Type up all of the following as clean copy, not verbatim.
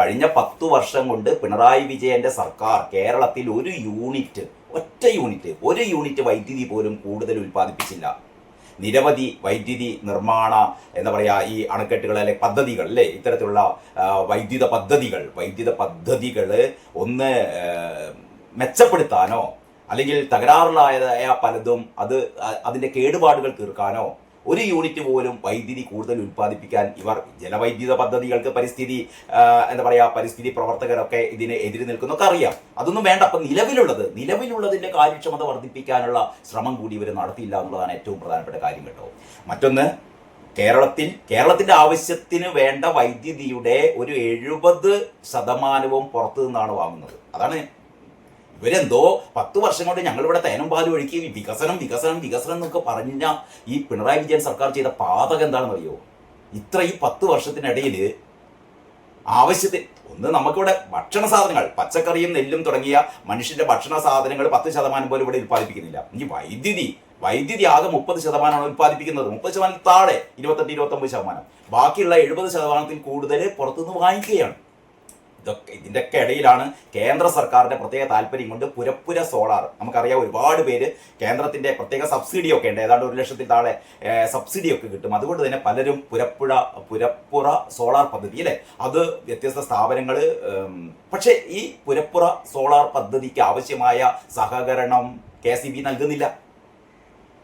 കഴിഞ്ഞ 10 വർഷം കൊണ്ട് പിണറായി വിജയന്റെ സർക്കാർ കേരളത്തിൽ ഒരു യൂണിറ്റ് വൈദ്യുതി പോലും കൂടുതൽ ഉൽപ്പാദിപ്പിച്ചില്ല. നിരവധി വൈദ്യുതി നിർമ്മാണ ഈ അണക്കെട്ടുകൾ അല്ലെ പദ്ധതികൾ അല്ലേ, ഇത്തരത്തിലുള്ള വൈദ്യുത പദ്ധതികൾ ഒന്ന് മെച്ചപ്പെടുത്താനോ അല്ലെങ്കിൽ തകരാറിലായതായ പലതും അതിൻ്റെ കേടുപാടുകൾ തീർക്കാനോ ഒരു യൂണിറ്റ് പോലും വൈദ്യുതി കൂടുതൽ ഉൽപ്പാദിപ്പിക്കാൻ ഇവർ ജലവൈദ്യുത പദ്ധതികൾക്ക് പരിസ്ഥിതി പ്രവർത്തകരൊക്കെ ഇതിന് എതിര് നിൽക്കുന്നൊക്കെ അറിയാം. അതൊന്നും വേണ്ട. അപ്പം നിലവിലുള്ളതിൻ്റെ കാര്യക്ഷമത വർദ്ധിപ്പിക്കാനുള്ള ശ്രമം കൂടി ഇവർ നടത്തിയില്ല എന്നുള്ളതാണ് ഏറ്റവും പ്രധാനപ്പെട്ട കാര്യം കേട്ടോ. മറ്റൊന്ന്, കേരളത്തിൻ്റെ ആവശ്യത്തിന് വേണ്ട വൈദ്യുതിയുടെ ഒരു 70% പുറത്തു നിന്നാണ് വാങ്ങുന്നത്. അതാണ് ഇവരെന്തോ 10 വർഷം കൊണ്ട് ഞങ്ങളിവിടെ തേനും പാലും ഒഴുക്കി വികസനം എന്നൊക്കെ പറഞ്ഞ ഈ പിണറായി വിജയൻ സർക്കാർ ചെയ്ത പാതകം എന്താണെന്ന് അറിയോ? ഈ 10 വർഷത്തിനിടയിൽ ആവശ്യത്തിന് നമുക്കിവിടെ ഭക്ഷണ സാധനങ്ങൾ, പച്ചക്കറിയും നെല്ലും തുടങ്ങിയ മനുഷ്യന്റെ ഭക്ഷണ സാധനങ്ങൾ 10% പോലും ഇവിടെ ഉൽപ്പാദിപ്പിക്കുന്നില്ല. ഈ വൈദ്യുതി ആകെ 30% ഉൽപ്പാദിപ്പിക്കുന്നത്. 30% താഴെ 28-29%. ബാക്കിയുള്ള 70% കൂടുതൽ പുറത്തുനിന്ന് വാങ്ങിക്കുകയാണ്. ഇതിൻ്റെയൊക്കെ ഇടയിലാണ് കേന്ദ്ര സർക്കാരിൻ്റെ പ്രത്യേക താല്പര്യം കൊണ്ട് പുരപ്പുര സോളാർ, നമുക്കറിയാം ഒരുപാട് പേര് കേന്ദ്രത്തിൻ്റെ പ്രത്യേക സബ്സിഡിയൊക്കെ ഉണ്ട്, ഏതാണ്ട് 1 ലക്ഷത്തിൽ താഴെ സബ്സിഡിയൊക്കെ കിട്ടും. അതുകൊണ്ട് തന്നെ പലരും പുരപ്പുറ സോളാർ പദ്ധതി അല്ലേ, അത് വ്യത്യസ്ത സ്ഥാപനങ്ങൾ. പക്ഷേ ഈ പുരപ്പുറ സോളാർ പദ്ധതിക്ക് ആവശ്യമായ സഹകരണം KCB നൽകുന്നില്ല.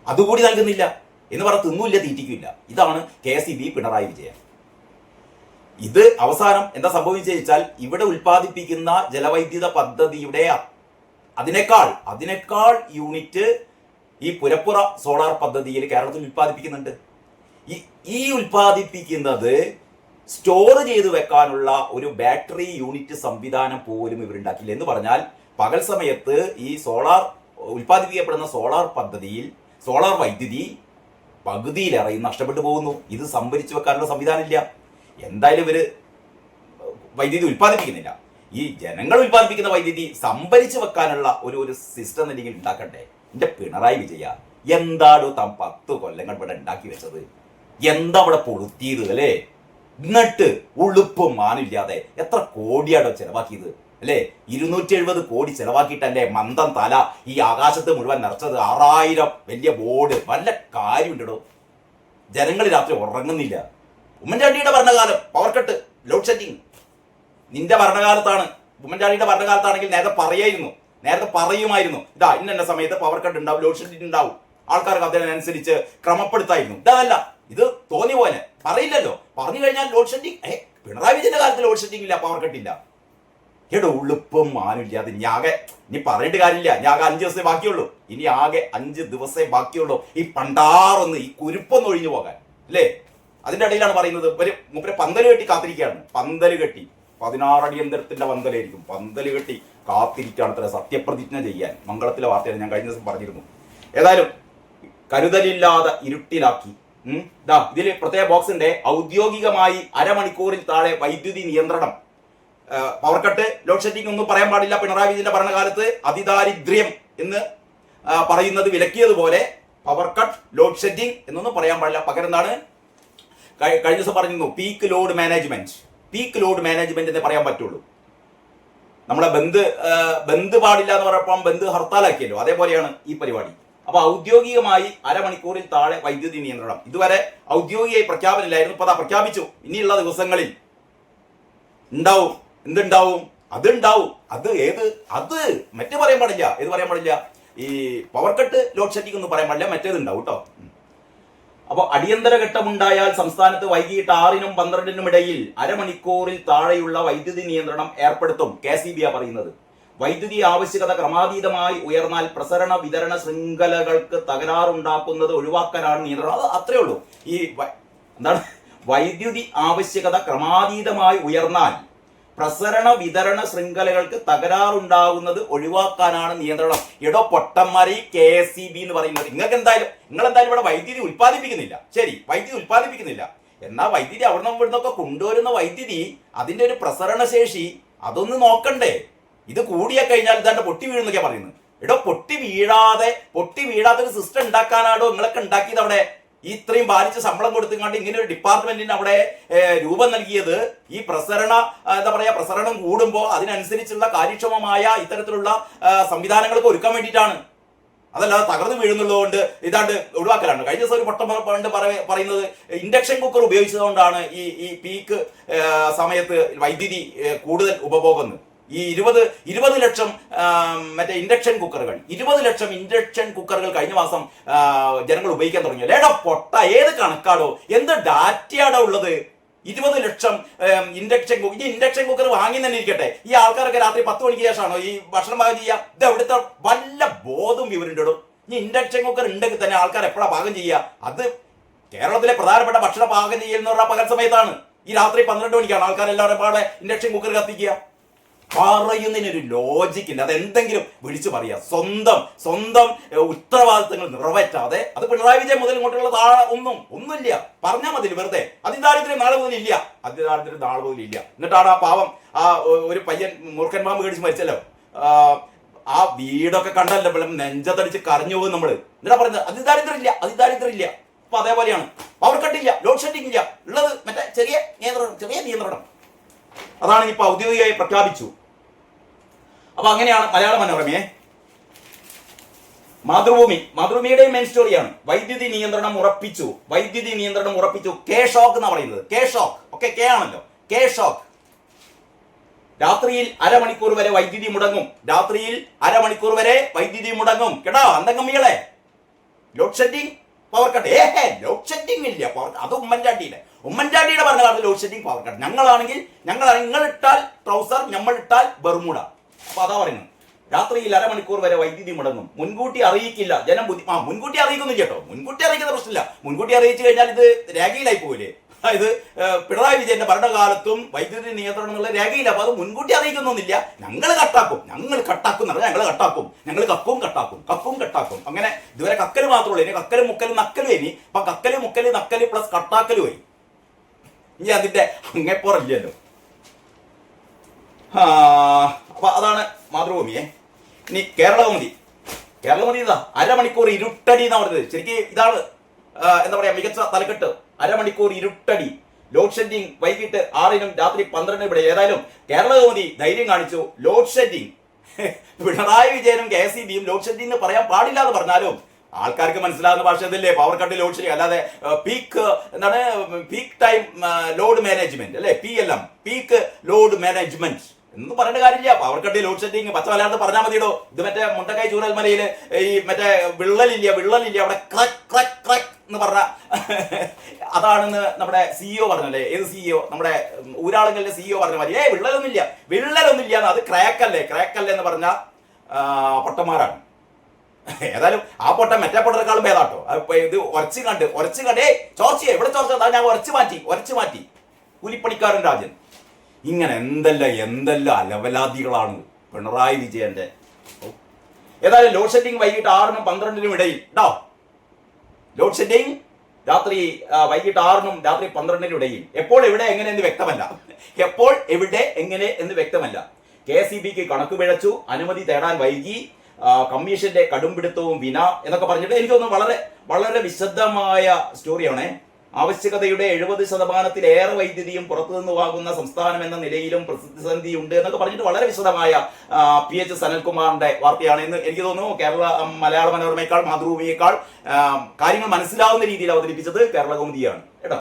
അതുകൂടി നൽകുന്നില്ല എന്ന് പറഞ്ഞ് തിന്നില്ല തീറ്റിക്കില്ല. ഇതാണ് KCB പിണറായി വിജയൻ. ഇത് അവസാനം എന്താ സംഭവിച്ചാൽ ഇവിടെ ഉൽപ്പാദിപ്പിക്കുന്ന ജലവൈദ്യുത പദ്ധതിയുടെ അതിനേക്കാൾ യൂണിറ്റ് ഈ പുരപ്പുറ സോളാർ പദ്ധതിയിൽ കേരളത്തിൽ ഉൽപ്പാദിപ്പിക്കുന്നുണ്ട്. ഈ ഉൽപ്പാദിപ്പിക്കുന്നത് സ്റ്റോർ ചെയ്ത് വെക്കാനുള്ള ഒരു ബാറ്ററി യൂണിറ്റ് സംവിധാനം പോലും ഇവരുണ്ടാക്കില്ല. എന്ന് പറഞ്ഞാൽ പകൽ സമയത്ത് ഈ ഉൽപ്പാദിപ്പിക്കപ്പെടുന്ന സോളാർ വൈദ്യുതി പകുതിയിലേറെ നഷ്ടപ്പെട്ടു പോകുന്നു. ഇത് സംഭരിച്ചു വെക്കാനുള്ള സംവിധാനം ഇല്ല. എന്തായാലും ഇവര് വൈദ്യുതി ഉൽപ്പാദിപ്പിക്കുന്നില്ല. ഈ ജനങ്ങൾ ഉൽപ്പാദിപ്പിക്കുന്ന വൈദ്യുതി സംഭരിച്ചു വെക്കാനുള്ള ഒരു സിസ്റ്റം എന്തെങ്കിലും ഉണ്ടാക്കണ്ടേ? എന്റെ പിണറായി വിജയ, എന്താടോ താൻ 10 കൊല്ലങ്ങൾ ഇവിടെ ഉണ്ടാക്കി വെച്ചത്? എന്താ ഇവിടെ പൊളുത്തിയത് അല്ലേ? എന്നിട്ട് ഉളുപ്പും മാനില്ലാതെ എത്ര കോടിയാണോ ചെലവാക്കിയത് അല്ലേ? 270 കോടി ചെലവാക്കിയിട്ടല്ലേ മന്ദം തല ഈ ആകാശത്ത് മുഴുവൻ നിറച്ചത്. 6000 വലിയ ബോർഡ്. വല്ല കാര്യമുണ്ടോ? ജനങ്ങൾ രാത്രി ഉറങ്ങുന്നില്ല. ഉമ്മൻചാണ്ടിയുടെ ഭരണകാലം പവർ കട്ട്, ലോഡ് ഷെഡിങ് നിന്റെ ഭരണകാലത്താണ്. ഉമ്മൻചാണ്ടിയുടെ ഭരണകാലത്താണെങ്കിൽ നേരത്തെ പറയുമായിരുന്നു ഇന്ന സമയത്ത് പവർ കട്ട് ഉണ്ടാവും, ലോഡ് ഷെഡിങ് ഉണ്ടാവും, ആൾക്കാർക്ക് അതിനനുസരിച്ച് ക്രമപ്പെടുത്തായിരുന്നു. ഇതല്ല, ഇത് തോന്നിയ പോലെ പറയില്ലല്ലോ. പറഞ്ഞു കഴിഞ്ഞാൽ ലോഡ് ഷെഡിങ്, പിണറായി വിജയന്റെ കാലത്ത് ലോഡ് ഷെഡിങ് ഇല്ല, പവർ കട്ട് ഇല്ല. ഉളുപ്പും മാനില്ലാതെ ഇനി പറഞ്ഞിട്ട് കാര്യമില്ല. ഇനി ആകെ 5 ദിവസമേ ബാക്കിയുള്ളൂ. ഇനി ആകെ 5 ദിവസമേ ബാക്കിയുള്ളൂ ഈ പണ്ടാറൊന്ന്, ഈ കുരുപ്പൊന്ന് ഒഴിഞ്ഞു പോകാൻ അല്ലേ? അതിന്റെ ഇടയിലാണ് പറയുന്നത് മൂപ്പരെ പന്തല് കെട്ടി കാത്തിരിക്കുകയാണ്. പന്തല് കെട്ടി 16 അടിയന്തരത്തിന്റെ പന്തലായിരിക്കും. പന്തല് കെട്ടി കാത്തിരിക്കുകയാണ് അത്ര സത്യപ്രതിജ്ഞ ചെയ്യാൻ. മംഗളത്തിലെ വാർത്തയാണ്, ഞാൻ കഴിഞ്ഞ ദിവസം പറഞ്ഞിരുന്നു. ഏതായാലും കരുതലില്ലാതെ ഇരുട്ടിലാക്കി. ഇതിൽ പ്രത്യേക ബോക്സ് ഉണ്ട്. ഔദ്യോഗികമായി അരമണിക്കൂറിൽ താഴെ വൈദ്യുതി നിയന്ത്രണം. പവർ കട്ട്, ലോഡ് ഷെഡിങ് ഒന്നും പറയാൻ പാടില്ല. പിണറായി വിജയന്റെ ഭരണകാലത്ത് അതിദാരിദ്ര്യം എന്ന് പറയുന്നത് വിലക്കിയതുപോലെ പവർ കട്ട്, ലോഡ് ഷെഡിങ് എന്നൊന്നും പറയാൻ പാടില്ല. പകരം എന്താണ് കഴിഞ്ഞ ദിവസം പറഞ്ഞിരുന്നു? പീക്ക് ലോഡ് മാനേജ്മെന്റ് എന്നേ പറയാൻ പറ്റുള്ളൂ. നമ്മളെ ബന്ദ് പാടില്ല എന്ന് പറഞ്ഞപ്പം ബന്ദ് ഹർത്താലാക്കിയല്ലോ, അതേപോലെയാണ് ഈ പരിപാടി. അപ്പൊ ഔദ്യോഗികമായി അരമണിക്കൂറിൽ താഴെ വൈദ്യുതി നിയന്ത്രണം. ഇതുവരെ ഔദ്യോഗികമായി പ്രഖ്യാപനമില്ലായിരുന്നു. ഇപ്പൊ പ്രഖ്യാപിച്ചു. ഇനിയുള്ള ദിവസങ്ങളിൽ ഉണ്ടാവും. എന്തുണ്ടാവും? അതുണ്ടാവും. അത് മറ്റേ പറയാൻ പാടില്ല. ഏത് പറയാൻ പാടില്ല? ഈ പവർ കട്ട്, ലോഡ് ഷെഡിങ് ഒന്നും പറയാൻ പാടില്ല. മറ്റേത് ഉണ്ടാവും കേട്ടോ. അപ്പോൾ അടിയന്തര ഘട്ടമുണ്ടായാൽ സംസ്ഥാനത്ത് വൈകിട്ട് 6-നും 12-നും ഇടയിൽ അരമണിക്കൂറിൽ താഴെയുള്ള വൈദ്യുതി നിയന്ത്രണം ഏർപ്പെടുത്തും. KCB പറയുന്നത്. വൈദ്യുതി ആവശ്യകത ക്രമാതീതമായി ഉയർന്നാൽ പ്രസരണ വിതരണ ശൃംഖലകൾക്ക് തകരാറുണ്ടാക്കുന്നത് ഒഴിവാക്കാനാണ് നിയന്ത്രണം. അത് അത്രേ ഉള്ളൂ. വൈദ്യുതി ആവശ്യകത ക്രമാതീതമായി ഉയർന്നാൽ പ്രസരണ വിതരണ ശൃംഖലകൾക്ക് തകരാറുണ്ടാകുന്നത് ഒഴിവാക്കാനാണ് നിയന്ത്രണം. പൊട്ടന്മാരെ KCB എന്ന് പറയുന്നത്. നിങ്ങളെന്തായാലും ഇവിടെ വൈദ്യുതി ഉൽപ്പാദിപ്പിക്കുന്നില്ല. ശരി, വൈദ്യുതി ഉൽപ്പാദിപ്പിക്കുന്നില്ല. എന്നാൽ വൈദ്യുതി ഇവിടുന്നൊക്കെ കൊണ്ടുവരുന്ന വൈദ്യുതി അതിന്റെ ഒരു പ്രസരണ ശേഷി അതൊന്ന് നോക്കണ്ടേ? ഇത് കൂടിയ കഴിഞ്ഞാൽ ഇതാണ്ട് പൊട്ടി വീഴുന്നൊക്കെ പറയുന്നത്. പൊട്ടി വീഴാത്ത ഒരു സിസ്റ്റം ഉണ്ടാക്കാനാണോ നിങ്ങളൊക്കെ ഉണ്ടാക്കിയത് അവിടെ? ഇത്രയും ബാധിച്ച് ശമ്പളം കൊടുത്തുകൊണ്ട് ഇങ്ങനെ ഒരു ഡിപ്പാർട്ട്മെന്റിന് അവിടെ രൂപം നൽകിയത് ഈ പ്രസരണം കൂടുമ്പോൾ അതിനനുസരിച്ചുള്ള കാര്യക്ഷമമായ ഇത്തരത്തിലുള്ള സംവിധാനങ്ങൾക്ക് ഒരുക്കാൻ വേണ്ടിയിട്ടാണ്. അതല്ലാതെ തകർന്നു വീഴുന്നുള്ളതുകൊണ്ട് ഇതാണ്ട് ഒഴിവാക്കലാണ്. കഴിഞ്ഞ ദിവസം ഒരു പണ്ട് പറയുന്നത് ഇൻഡക്ഷൻ കുക്കർ ഉപയോഗിച്ചതുകൊണ്ടാണ് ഈ പീക്ക് സമയത്ത് വൈദ്യുതി കൂടുതൽ ഉപഭോഗം. ഈ 20 ലക്ഷം മറ്റേ ഇൻഡക്ഷൻ കുക്കറുകൾ 20 ലക്ഷം ഇൻഡക്ഷൻ കുക്കറുകൾ കഴിഞ്ഞ മാസം ജനങ്ങൾ ഉപയോഗിക്കാൻ തുടങ്ങി. ഏടാ പൊട്ട, ഏത് കണക്കാടോ, എന്ത് ഡാറ്റയാടോ ഉള്ളത്? 20 ലക്ഷം ഇൻഡക്ഷൻ കുക്കർ വാങ്ങി തന്നെ ഇരിക്കട്ടെ, ഈ ആൾക്കാരൊക്കെ രാത്രി 10 മണിക്ക് ശേഷമാണോ ഈ ഭക്ഷണം പാകം ചെയ്യുക? ഇത് എവിടുത്തെ വല്ല ബോധവും ഇവരുണ്ടോ? ഈ ഇൻഡക്ഷൻ കുക്കർ ഉണ്ടെങ്കിൽ തന്നെ ആൾക്കാർ എപ്പോഴാണ് പാകം ചെയ്യുക? അത് കേരളത്തിലെ പ്രധാനപ്പെട്ട ഭക്ഷണ പാകം ചെയ്യൽ പറഞ്ഞാൽ പകൽ സമയത്താണ്. ഈ രാത്രി 12 മണിക്കാണ് ആൾക്കാരെല്ലാവരും പാടെ ഇൻഡക്ഷൻ കുക്കർ കത്തിക്കുക. പറയുന്നതിനൊരു ലോജിക്കില്ല. അതെന്തെങ്കിലും വിളിച്ചു പറയുക. സ്വന്തം ഉത്തരവാദിത്തങ്ങൾ നിറവേറ്റാതെ, അത് പിണറായി വിജയൻ മുതൽ ഇങ്ങോട്ടുള്ള ഒന്നുമില്ല. പറഞ്ഞാൽ മതി വെറുതെ. അതിദാരിദ്ര്യം നാളെ മുതൽ ഇല്ല. എന്നിട്ടാണ് ആ പാവം ഒരു പയ്യൻ മൂർഖൻ പാമ്പ് കടിച്ച് മരിച്ചല്ലോ, ആ വീടൊക്കെ കണ്ടല്ലോ നെഞ്ചത്തടിച്ച് കരഞ്ഞു പോകും നമ്മള്. എന്നിട്ടാ പറയുന്നത് അതിദാരിദ്ര്യം ഇല്ല. അപ്പൊ അതേപോലെയാണ്. പവർ കട്ടില്ല, ലോഡ് ഷെഡിങ് ഇല്ല, ഉള്ളത് മറ്റേ ചെറിയ നിയന്ത്രണം. അതാണ് ഇപ്പൊ ഔദ്യോഗികമായി പ്രഖ്യാപിച്ചു. അപ്പൊ അങ്ങനെയാണ് മലയാള മനോരമയെ. മാതൃഭൂമിയുടെ മെയിൻ സ്റ്റോറിയാണ് വൈദ്യുതി നിയന്ത്രണം ഉറപ്പിച്ചു. കെ ഷോക്ക് എന്നാ പറയുന്നത്. കെ ആണല്ലോ. K shock. രാത്രിയിൽ അരമണിക്കൂർ വരെ വൈദ്യുതി മുടങ്ങും. കേട്ടോ അന്തംഗമ്മികളെ, load shedding, power cut. Load shedding ഇല്ല. അത് ഉമ്മൻചാണ്ടിയുടെ പറഞ്ഞ കാലത്ത് ലോഡ് ഷെഡിങ്, പവർ കട്ട്. ഞങ്ങളാണെങ്കിൽ നിങ്ങൾ ഇട്ടാൽ ട്രൗസർ, നമ്മൾ ഇട്ടാൽ ബർമൂഡ. അപ്പൊ അതാ പറയുന്നത്. രാത്രിയിൽ അരമണിക്കൂർ വരെ വൈദ്യുതി മുടങ്ങും. മുൻകൂട്ടി അറിയിക്കില്ല. മുൻകൂട്ടി അറിയിക്കുന്നില്ല കേട്ടോ. മുൻകൂട്ടി അറിയിക്കുന്ന പ്രശ്നമില്ല. മുൻകൂട്ടി അറിയിച്ചു കഴിഞ്ഞാൽ ഇത് രേഖയിലായി പോവില്ലേ? അതായത് പിണറായി വിജയന്റെ ഭരണകാലത്തും വൈദ്യുതി നിയന്ത്രണം എന്നുള്ള രേഖയില്ല. അപ്പൊ അത് മുൻകൂട്ടി അറിയിക്കുന്നൊന്നുമില്ല. ഞങ്ങൾ കട്ടാക്കും, ഞങ്ങൾ കട്ടാക്കും. അങ്ങനെ ഇതുവരെ കക്കല് മാത്രമേ. ഇനി കക്കലും മുക്കലും നക്കലും. ഇനി അപ്പൊ കക്കല് നക്കല് പ്ലസ് കട്ടാക്കലും ആയി. ഇനി അതിന്റെ അങ്ങേപ്പുറമില്ലല്ലോ. അപ്പൊ അതാണ് മാതൃഭൂമിയെ. ഇനി കേരളകൗമുദി ഇതാ അരമണിക്കൂർ ഇരുട്ടടി എന്നാ പറഞ്ഞത്. ശരിക്കും ഇതാണ് എന്താ പറയാ മികച്ച തലക്കെട്ട്. അരമണിക്കൂർ ഇരുട്ടടി, ലോഡ് ഷെഡിങ് വൈകിട്ട് 6-നും രാത്രി 12-നും ഇവിടെ. ഏതായാലും കേരളകൗമുദി ധൈര്യം കാണിച്ചു. ലോഡ് ഷെഡിങ് പിണറായി വിജയനും KSEBയും ലോഡ് ഷെഡിങ് എന്ന് പറയാൻ പാടില്ല എന്ന് പറഞ്ഞാലും ആൾക്കാർക്ക് മനസ്സിലാകുന്ന ഭാഷ ഇതല്ലേ, പവർ കട്ട് ലോഡ് ഷെഡിങ്. അല്ലാതെ പീക്ക് ടൈം ലോഡ് മാനേജ്മെന്റ് അല്ലെ, PLM, പീക്ക് ലോഡ് മാനേജ്മെന്റ് എന്ന് പറയേണ്ട കാര്യമില്ല. പവർ കട്ട് ലോഡ് ഷെഡിങ് പച്ച മലയാളത്തിൽ പറഞ്ഞാൽ മതിയിടോ. ഇത് മറ്റേ മുണ്ടക്കായ് ചൂരൽമലയില് ഈ മറ്റേ വിള്ളലില്ല അവിടെ ക്രക്ക് എന്ന് പറഞ്ഞ അതാണെന്ന് നമ്മുടെ CEO പറഞ്ഞല്ലേ. ഏത് CEO? നമ്മുടെ ഊരാളുകളുടെ CEO പറഞ്ഞ മാതിരി വിള്ളലൊന്നുമില്ല എന്ന്. അത് ക്രാക്കല്ലേ എന്ന് പറഞ്ഞ പൊട്ടന്മാരാണ്. ഏതായാലും ആ പൊട്ടൻ മറ്റേ പൊട്ടനേക്കാളും ഭേദാട്ടോ. ഇത് ഉരച്ച് കണ്ട് ചോർച്ചയെ ഇവിടെ ചോർച്ച ഞാൻ ഉരച്ച് മാറ്റി കൂലിപ്പണിക്കാരൻ രാജൻ. ഇങ്ങനെ എന്തെല്ലാം അലവലാദികളാണ് പിണറായി വിജയന്റെ. ഏതായാലും ലോഡ് ഷെഡിങ് വൈകിട്ട് 6-നും 12-നും ഇടയിൽ. ലോഡ് ഷെഡിങ് വൈകിട്ട് 6-നും രാത്രി 12-നും ഇടയിൽ. എപ്പോൾ എവിടെ എങ്ങനെ എന്ന് വ്യക്തമല്ല. KSEBക്ക് കണക്ക് പിഴച്ചു, അനുമതി തേടാൻ വൈകി, കമ്മീഷന്റെ കടുംപിടുത്തവും എന്നൊക്കെ പറഞ്ഞിട്ട് എനിക്ക് തോന്നുന്നു വളരെ വളരെ വിശദമായ സ്റ്റോറിയാണ്. ആവശ്യകതയുടെ 70%-ലേറെ വൈദ്യുതിയും പുറത്തുനിന്ന് വാങ്ങുന്ന സംസ്ഥാനം എന്ന നിലയിലും പ്രതിസന്ധിയുണ്ട് എന്നൊക്കെ പറഞ്ഞിട്ട് വളരെ വിശദമായ PH സനൽകുമാറിന്റെ വാർത്തയാണ്. എന്ന് എനിക്ക് തോന്നുന്നു മലയാള മനോരമയേക്കാൾ മാതൃഭൂമിയേക്കാൾ കാര്യങ്ങൾ മനസ്സിലാവുന്ന രീതിയിൽ അവതരിപ്പിച്ചത് കേരളകൗമുദിയാണ് കേട്ടോ.